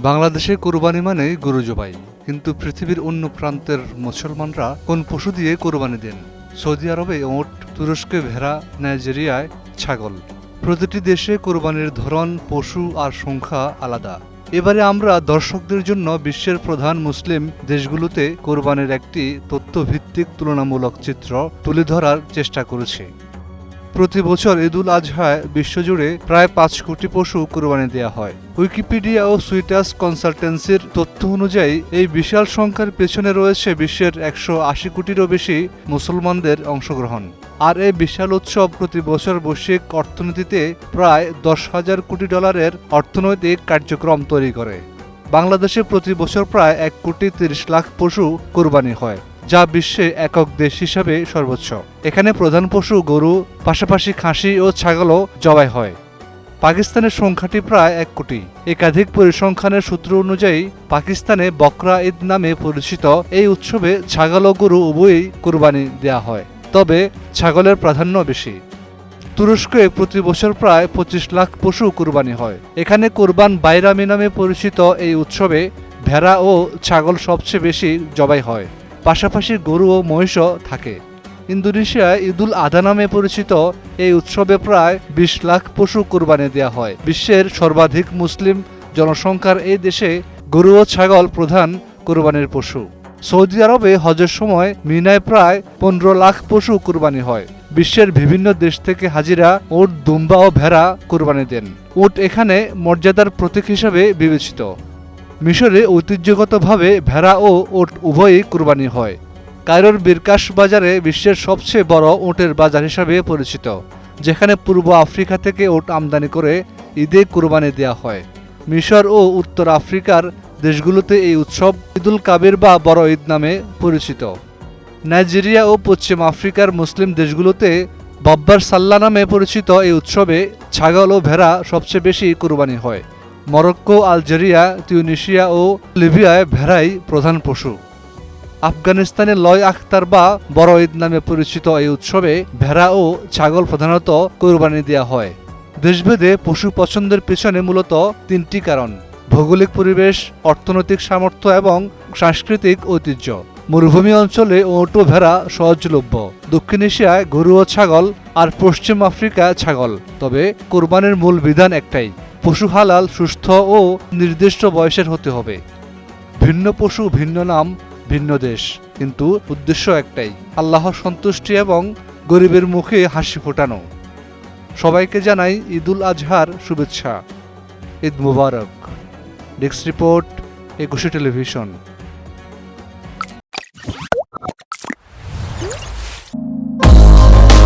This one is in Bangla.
বাংলাদেশে কোরবানি মানেই গরু জবাই, কিন্তু পৃথিবীর অন্য প্রান্তের মুসলমানরা কোন পশু দিয়ে কোরবানি দেন? সৌদি আরবে ওট, তুরস্কে ভেড়া, নাইজেরিয়ায় ছাগল। প্রতিটি দেশে কোরবানির ধরন, পশু আর সংখ্যা আলাদা। এবারে আমরা দর্শকদের জন্য বিশ্বের প্রধান মুসলিম দেশগুলোতে কোরবানির একটি তথ্যভিত্তিক তুলনামূলক চিত্র তুলে ধরার চেষ্টা করেছি। প্রতি বছর ঈদুল আজহায় বিশ্বজুড়ে প্রায় 5 কোটি পশু কোরবানি দেওয়া হয়। উইকিপিডিয়া ও সুইটাস কনসালটেন্সির তথ্য অনুযায়ী এই বিশাল সংখ্যার পেছনে রয়েছে বিশ্বের 180 কোটিরও বেশি মুসলমানদের অংশগ্রহণ। আর এই বিশাল উৎসব প্রতি বছর বৈশ্বিক অর্থনীতিতে প্রায় 10,000 কোটি ডলারের অর্থনৈতিক কার্যক্রম তৈরি করে। বাংলাদেশে প্রতি বছর প্রায় 1 কোটি 30 লাখ পশু কোরবানি হয়, যা বিশ্বে একক দেশ হিসাবে সর্বোচ্চ। এখানে প্রধান পশু গরু, পাশাপাশি খাসি ও ছাগলও জবাই হয়। পাকিস্তানের সংখ্যাটি প্রায় 1 কোটি। একাধিক পরিসংখ্যানের সূত্র অনুযায়ী পাকিস্তানে বকরা ঈদ নামে পরিচিত এই উৎসবে ছাগল ও গরু উভয়ই কোরবানি দেওয়া হয়, তবে ছাগলের প্রাধান্য বেশি। তুরস্কে প্রতি বছর প্রায় 25 লাখ পশু কোরবানি হয়। এখানে কোরবান বাইরামি নামে পরিচিত এই উৎসবে ভেড়া ও ছাগল সবচেয়ে বেশি জবাই হয়, পাশাপাশি গরু ও মহিষও থাকে। ইন্দোনেশিয়ায় ঈদুল আধা নামে পরিচিত এই উৎসবে প্রায় 20 লাখ পশু কোরবানি দেওয়া হয়। বিশ্বের সর্বাধিক মুসলিম জনসংখ্যার এই দেশে গরু ও ছাগল প্রধান কোরবানির পশু। সৌদি আরবে হজের সময় মিনায় প্রায় 15 লাখ পশু কোরবানি হয়। বিশ্বের বিভিন্ন দেশ থেকে হাজিরা উট, দুম্বা ও ভেড়া কোরবানি দেন। উট এখানে মর্যাদার প্রতীক হিসেবে বিবেচিত। মিশরে ঐতিহ্যগতভাবে ভেড়া ও উট উভয়ই কোরবানি হয়। কায়রোর বিরকাশ বাজারে বিশ্বের সবচেয়ে বড় উটের বাজার হিসাবে পরিচিত, যেখানে পূর্ব আফ্রিকা থেকে উট আমদানি করে ঈদে কোরবানি দেওয়া হয়। মিশর ও উত্তর আফ্রিকার দেশগুলোতে এই উৎসব ঈদুল কাবির বা বড় ঈদ নামে পরিচিত। নাইজেরিয়া ও পশ্চিম আফ্রিকার মুসলিম দেশগুলোতে বাব্বার সাল্লা নামে পরিচিত এই উৎসবে ছাগল ও ভেড়া সবচেয়ে বেশি কোরবানি হয়। মরক্কো, আলজেরিয়া, তিউনিসিয়া ও লিবিয়ায় ভেড়াই প্রধান পশু। আফগানিস্তানে লয় আখতার বা বড় ঈদ নামে পরিচিত এই উৎসবে ভেড়া ও ছাগল প্রধানত কোরবানি দেওয়া হয়। দেশভেদে পশু পছন্দের পেছনে মূলত 3টি কারণ: ভৌগোলিক পরিবেশ, অর্থনৈতিক সামর্থ্য এবং সাংস্কৃতিক ঐতিহ্য। মরুভূমি অঞ্চলে উট ও ভেড়া সহজলভ্য, দক্ষিণ এশিয়ায় গরু ও ছাগল, আর পশ্চিম আফ্রিকা ছাগল। তবে কোরবানির মূল বিধান একটাই: পশু হালাল, সুস্থ ও নির্দিষ্ট বয়সের হতে হবে। ভিন্ন পশু, ভিন্ন নাম, ভিন্ন দেশ, কিন্তু উদ্দেশ্য একটাই: আল্লাহর সন্তুষ্টি এবং গরিবের মুখে হাসি ফোটানো। সবাইকে জানাই ঈদুল আজহার শুভেচ্ছা। Eid Mubarak. Desk report, 21 television.